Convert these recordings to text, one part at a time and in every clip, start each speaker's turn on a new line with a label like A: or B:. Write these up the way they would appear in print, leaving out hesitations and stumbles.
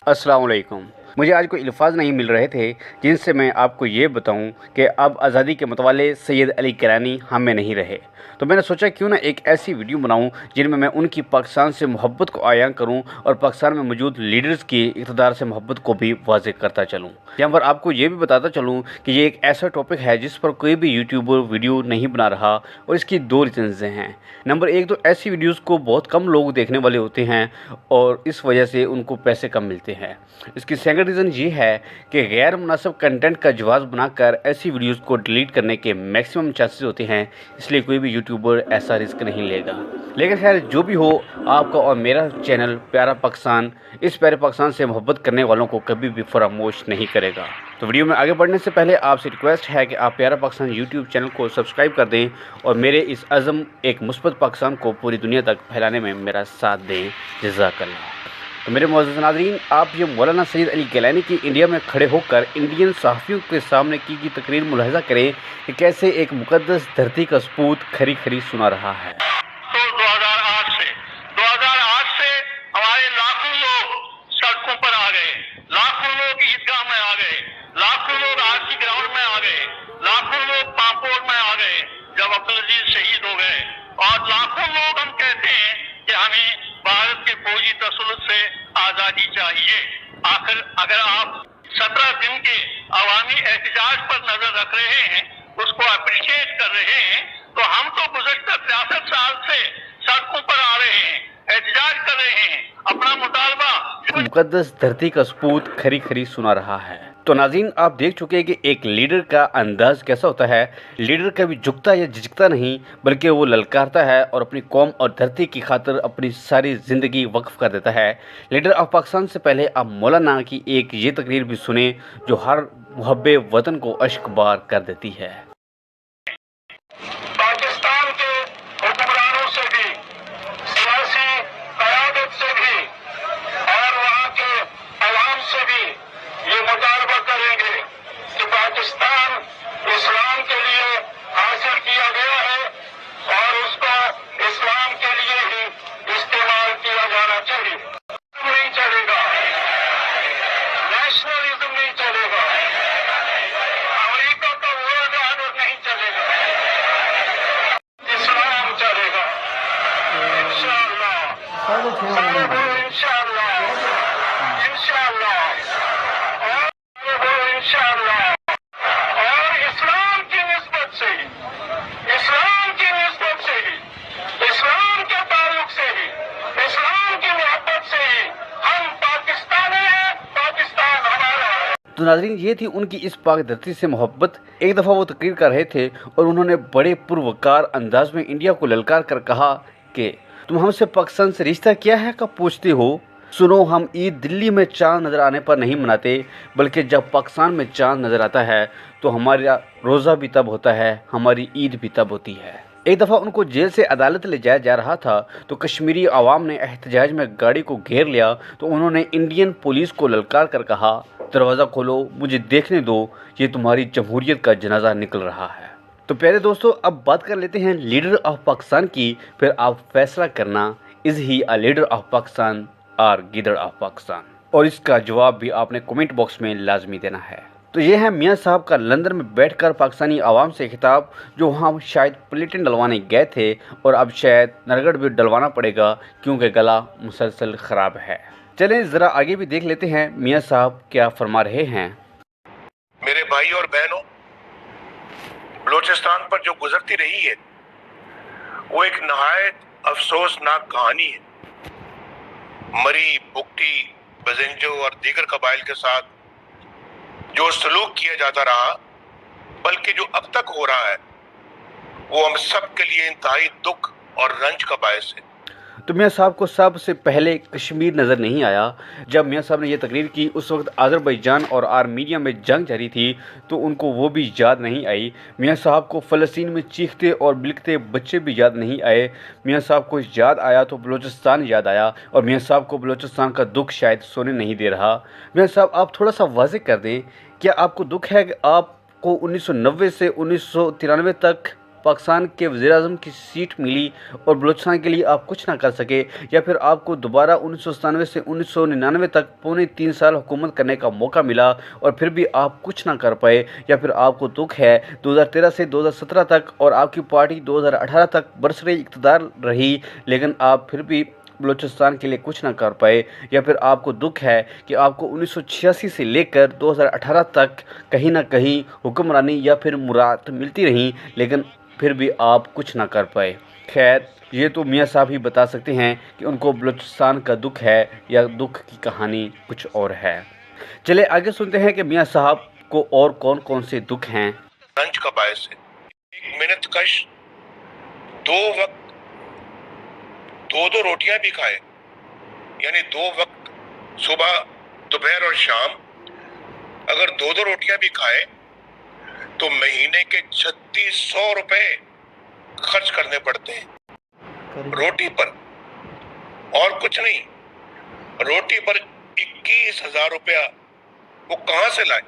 A: अस्सलाम वालेकुम। मुझे आज कोई अल्फाज नहीं मिल रहे थे जिनसे मैं आपको ये बताऊं कि अब आज़ादी के मतवाले सैयद अली किलानी हम में नहीं रहे। तो मैंने सोचा क्यों ना एक ऐसी वीडियो बनाऊं जिनमें मैं उनकी पाकिस्तान से मोहब्बत को आयां करूं और पाकिस्तान में मौजूद लीडर्स की इक़्तिदार से मोहब्बत को भी वाज़ेह करता चलूं। यहाँ पर आपको ये भी बताता चलूँ कि ये एक ऐसा टॉपिक है जिस पर कोई भी यूट्यूबर वीडियो नहीं बना रहा, और इसकी दो रीज़न्स हैं। नंबर एक, तो ऐसी वीडियोस को बहुत कम लोग देखने वाले होते हैं और इस वजह से उनको पैसे कम मिलते हैं। इसकी सेकंड रीज़न ये है कि गैर मुनासिब कंटेंट का जवाब बनाकर ऐसी वीडियोस को डिलीट करने के मैक्सिमम चांसेस होते हैं, इसलिए कोई भी यूट्यूबर ऐसा रिस्क नहीं लेगा। लेकिन खैर जो भी हो, आपका और मेरा चैनल प्यारा पाकिस्तान इस प्यारे पाकिस्तान से मोहब्बत करने वालों को कभी भी फरामोश नहीं करेगा। तो वीडियो में आगे बढ़ने से पहले आपसे रिक्वेस्ट है कि आप प्यारा पाकिस्तान यूट्यूब चैनल को सब्सक्राइब कर दें और मेरे इस अज़म एक मुस्बत पाकिस्तान को पूरी दुनिया तक फैलाने में मेरा साथ दें। जज़ाकल्लाह। तो मेरे मुअज़्ज़ज़ नाज़रीन, आप ये मौलाना सैयद अली किलानी की इंडिया में खड़े होकर इंडियन सहाफ़ियों के सामने की तकरीर मुलाहिज़ा करें कि कैसे एक मुक़द्दस धरती का सपूत खरी खरी सुना रहा है।
B: तो 2008 से हमारे लाखों लोग सड़कों पर आ गए, लाखों लोग ईदगाह में आ गए, लाखों लोग आरसी ग्राउंड में आ गए, लाखों लोग पापोर में आ गए जब अब्दुल अजीज शहीद हो गए, और लाखों लोग हम कहते हैं कि हमें भारत के फौजी तसल्लुत से आजादी चाहिए। आखिर अगर आप 17 दिन के अवामी एहतजाज पर नजर रख रहे हैं, उसको अप्रिशिएट कर रहे हैं, तो हम तो गुज़श्ता 63 साल से सड़कों पर आ रहे हैं, एहतजाज कर रहे हैं, अपना मुतालबा
A: मुक़द्दस धरती का सपूत खरी खरी सुना रहा है। तो नाज़रीन, आप देख चुके हैं कि एक लीडर का अंदाज़ कैसा होता है। लीडर कभी झुकता या झिझकता नहीं, बल्कि वो ललकारता है और अपनी कौम और धरती की खातिर अपनी सारी ज़िंदगी वक्फ कर देता है। लीडर ऑफ पाकिस्तान से पहले आप मौलाना की एक ये तकरीर भी सुने जो हर मुहब्बे वतन को अश्कबार कर देती है।
B: पाकिस्तान के हुक्मरानों से भी, सियासी क़यादत से भी और वहाँ के अवाम से भी ये मुतालबा करेंगे कि पाकिस्तान इस्लाम के लिए हासिल किया गया है और उसको इस्लाम के लिए ही इस्तेमाल किया जाना चाहिए। नहीं चलेगा, नेशनलिज्म नहीं चलेगा, अमेरिका का वर्ल्ड ऑर्डर नहीं चलेगा, इस्लाम चलेगा। इंशाअल्लाह, इंशाअल्लाह, इंशाअल्लाह, इंशाअल्लाह। और इस्लाम की निस्बत से ही, इस्लाम की निस्बत से ही, इस्लाम के ताल्लुक से ही, इस्लाम की मोहब्बत से ही हम पाकिस्तानी हैं, पाकिस्तान हमारा है।
A: तो नाज़रीन, ये थी उनकी इस पाक धरती से मोहब्बत। एक दफ़ा वो तकरीर कर रहे थे और उन्होंने बड़े पुरवकार अंदाज में इंडिया को ललकार कर कहा कि तुम हमसे पाकिस्तान से रिश्ता क्या है का पूछते हो। सुनो, हम ईद दिल्ली में चाँद नज़र आने पर नहीं मनाते, बल्कि जब पाकिस्तान में चाँद नज़र आता है तो हमारा रोज़ा भी तब होता है, हमारी ईद भी तब होती है। एक दफ़ा उनको जेल से अदालत ले जाया जा रहा था तो कश्मीरी आवाम ने एहतजाज में गाड़ी को घेर लिया, तो उन्होंने इंडियन पुलिस को ललकार कर कहा, दरवाज़ा खोलो, मुझे देखने दो, ये तुम्हारी जमहूरियत का जनाजा निकल रहा है। तो प्यारे दोस्तों, अब बात कर लेते हैं लीडर ऑफ पाकिस्तान की, फिर आप फैसला करना, is he a leader of Pakistan और गिदड़ ऑफ पाकिस्तान, और इसका जवाब भी आपने कमेंट बॉक्स में लाजमी देना है। तो ये है मियाँ साहब का लंदन में बैठकर पाकिस्तानी आवाम से खिताब, जो वहाँ शायद प्लेटें डलवाने गए थे और अब शायद नरगढ़ भी डलवाना पड़ेगा क्योंकि गला मुसलसल ख़राब है। चलें ज़रा आगे भी देख लेते हैं मियाँ साहब क्या फरमा रहे हैं।
B: मेरे भाई और बहनों, बलूचिस्तान पर जो गुजरती रही है वो एक नहायत अफसोसनाक कहानी है। मरी, बुगटी, बजिंजो और दीगर कबाइल के साथ जो सलूक किया जाता रहा, बल्कि जो अब तक हो रहा है, वो हम सब के लिए इंतहाई दुख और रंज का बायस है।
A: तो मियाँ साहब को सबसे पहले कश्मीर नज़र नहीं आया। जब मियाँ साहब ने यह तकरीर की उस वक्त अज़रबैजान और आर्मीनिया में जंग जारी थी, तो उनको वो भी याद नहीं आई। मियाँ साहब को फ़लस्तीन में चीखते और बिलखते बच्चे भी याद नहीं आए। मियाँ साहब को याद आया तो बलूचिस्तान याद आया, और मियाँ साहब को बलूचिस्तान का दुख शायद सोने नहीं दे रहा। मियाँ साहब, आप थोड़ा सा वाज़ेह कर दें, क्या आपको दुख है कि आपको 1990 से 1993 तक पाकिस्तान के वज़ीर-ए-आज़म की सीट मिली और बलूचिस्तान के लिए आप कुछ ना कर सके, या फिर आपको दोबारा 1997 से 1999 तक पौने 3 साल हुकूमत करने का मौका मिला और फिर भी आप कुछ ना कर पाए, या फिर आपको दुख है 2013 से 2017 तक और आपकी पार्टी 2018 तक बरसरे इक़्तिदार रही लेकिन आप फिर भी बलूचिस्तान के लिए कुछ ना कर पाए, या फिर आपको दुख है कि आपको 1986 से लेकर 2018 तक कहीं ना कहीं हुक्मरानी या फिर मुराद मिलती रही लेकिन फिर भी आप कुछ ना कर पाए। खैर, ये तो मियाँ साहब ही बता सकते हैं कि उनको बलूचिस्तान का दुख है या दुख की कहानी कुछ और है। चलिए आगे सुनते हैं कि मियाँ साहब को और कौन कौन से दुख हैं।
C: लंच का बायस है, एक मेहनत कश 2 वक्त 2 रोटियां भी खाए, यानी 2 वक्त सुबह दोपहर और शाम अगर 2 रोटियां भी खाए तो महीने के 3600 रुपए खर्च करने पड़ते हैं रोटी पर, और कुछ नहीं। रोटी पर 21,000 रुपया वो कहाँ से लाए?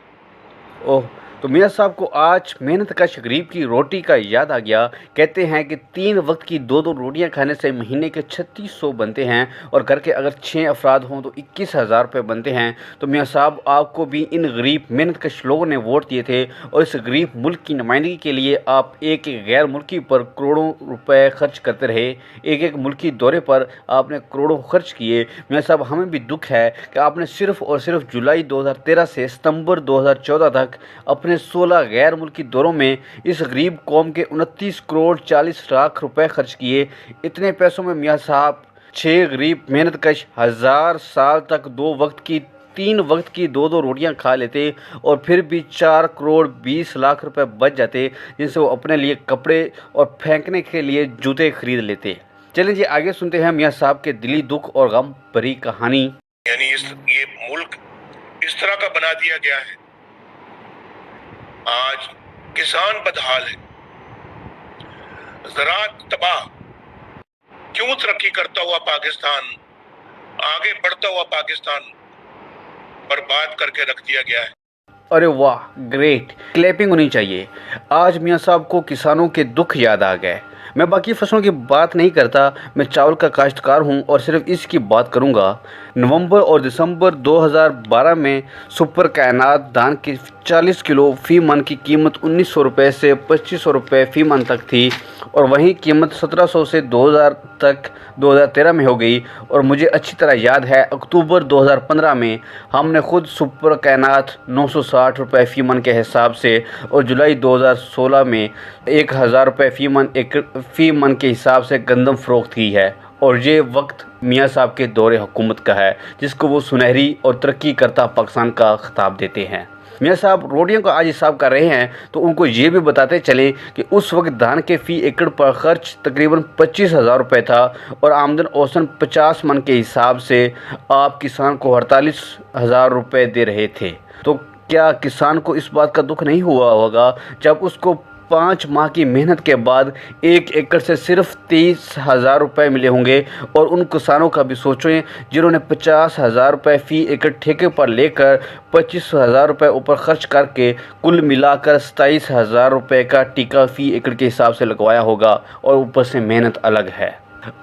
A: ओह, तो मियाँ साहब को आज मेहनत कश गरीब की रोटी का याद आ गया। कहते हैं कि 3 वक्त की 2 रोटियां खाने से महीने के 3600 बनते हैं और घर के अगर 6 अफराद हों तो 21,000 रुपये बनते हैं। तो मियाँ साहब आपको भी इन गरीब मेहनत कश लोगों ने वोट दिए थे और इस गरीब मुल्क की नुमाइंदगी के लिए आप एक गैर मुल्की पर करोड़ों रुपए खर्च करते रहे। एक मुल्की दौरे पर आपने करोड़ों खर्च किए। मियाँ साहब हमें भी दुख है कि आपने सिर्फ़ और सिर्फ जुलाई 2013 से सितंबर 2014 तक अपने 16 गैर मुल्की दौरों में इस गरीब कौम के 29 करोड़ 40 लाख रुपए खर्च किए। इतने पैसों में मियाँ साहब 6 गरीब मेहनत कश 1000 साल तक 2 वक्त की 3 वक्त की 2 रोटियां खा लेते और फिर भी 4 करोड़ 20 लाख रुपए बच जाते, जिनसे वो अपने लिए कपड़े और फेंकने के लिए जूते खरीद लेते। चलिए जी आगे सुनते हैं मियाँ साहब के दिली दुख और गम भरी कहानी।
C: यानी ये मुल्क इस तरह का बना दिया गया है, आज किसान बदहाल है, ज़राअत तबाह। क्यों तरक्की करता हुआ पाकिस्तान, आगे बढ़ता हुआ पाकिस्तान बर्बाद करके रख दिया गया है।
A: अरे वाह, ग्रेट, क्लैपिंग होनी चाहिए। आज मियाँ साहब को किसानों के दुख याद आ गए। मैं बाकी फसलों की बात नहीं करता, मैं चावल का काश्तकार हूं और सिर्फ इसकी बात करूंगा। नवंबर और दिसंबर 2012 में सुपर कायनात धान की 40 किलो फ़ी मन की कीमत 1900 रुपये से 2500 रुपये फ़ी मन तक थी और वहीं कीमत 1700 से 2000 तक 2013 में हो गई। और मुझे अच्छी तरह याद है अक्टूबर 2015 में हमने खुद सुपर कायनात 960 रुपये फ़ी मन के हिसाब से और जुलाई 2016 में 1000 रुपये फ़ी मन के हिसाब से गंदम फ़रोख्त की है। और ये वक्त मियाँ साहब के दौरे हुकूमत का है जिसको वो सुनहरी और तरक्की करता पाकिस्तान का खिताब देते हैं। मियाँ साहब रोटियों का आज हिसाब कर रहे हैं तो उनको ये भी बताते चले कि उस वक्त धान के फ़ी एकड़ पर खर्च तकरीबन 25,000 रुपये था और आमदन औसतन 50 मन के हिसाब से आप किसान को 48,000 रुपये दे रहे थे। तो क्या किसान को इस बात का दुख नहीं हुआ होगा जब उसको 5 माह की मेहनत के बाद 1 एकड़ से सिर्फ 23,000 रुपये मिले होंगे? और उन किसानों का भी सोचें जिन्होंने 50,000 रुपये फ़ी एकड़ ठेके पर लेकर 25,000 रुपये ऊपर खर्च करके कुल मिलाकर 27,000 रुपये का टीका फ़ी एकड़ के हिसाब से लगवाया होगा और ऊपर से मेहनत अलग है।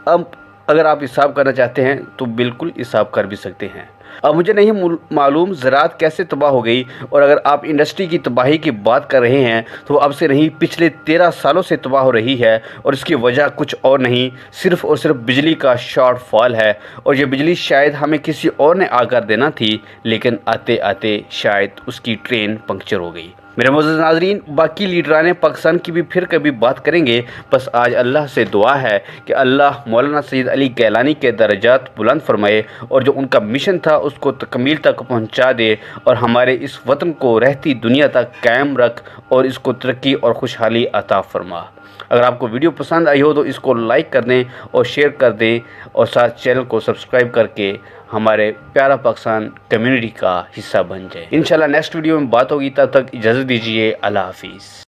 A: अब अगर आप हिसाब करना चाहते हैं तो बिल्कुल हिसाब कर भी सकते हैं। अब मुझे नहीं मालूम ज़राअत कैसे तबाह हो गई, और अगर आप इंडस्ट्री की तबाही की बात कर रहे हैं तो अब से नहीं पिछले 13 सालों से तबाह हो रही है और इसकी वजह कुछ और नहीं सिर्फ़ और सिर्फ बिजली का शॉर्टफॉल है। और ये बिजली शायद हमें किसी और ने आकर देना थी लेकिन आते आते शायद उसकी ट्रेन पंक्चर हो गई। मेरे मोअज़्ज़ज़ नाज़रीन, बाकी लीडरान पाकिस्तान की भी फिर कभी बात करेंगे। बस आज अल्लाह से दुआ है कि अल्लाह मौलाना सैयद अली गैलानी के दर्जात बुलंद फरमाए और जो उनका मिशन था उसको तकमील तक पहुंचा दे और हमारे इस वतन को रहती दुनिया तक कायम रख और इसको तरक्की और खुशहाली अता फरमा। अगर आपको वीडियो पसंद आई हो तो इसको लाइक कर दें और शेयर कर दें और साथ चैनल को सब्सक्राइब करके हमारे प्यारा पाकिस्तान कम्युनिटी का हिस्सा बन जाए। इंशाल्लाह नेक्स्ट वीडियो में बात होगी, तब तक इजाज़त दीजिए। अल्लाह हाफिज़।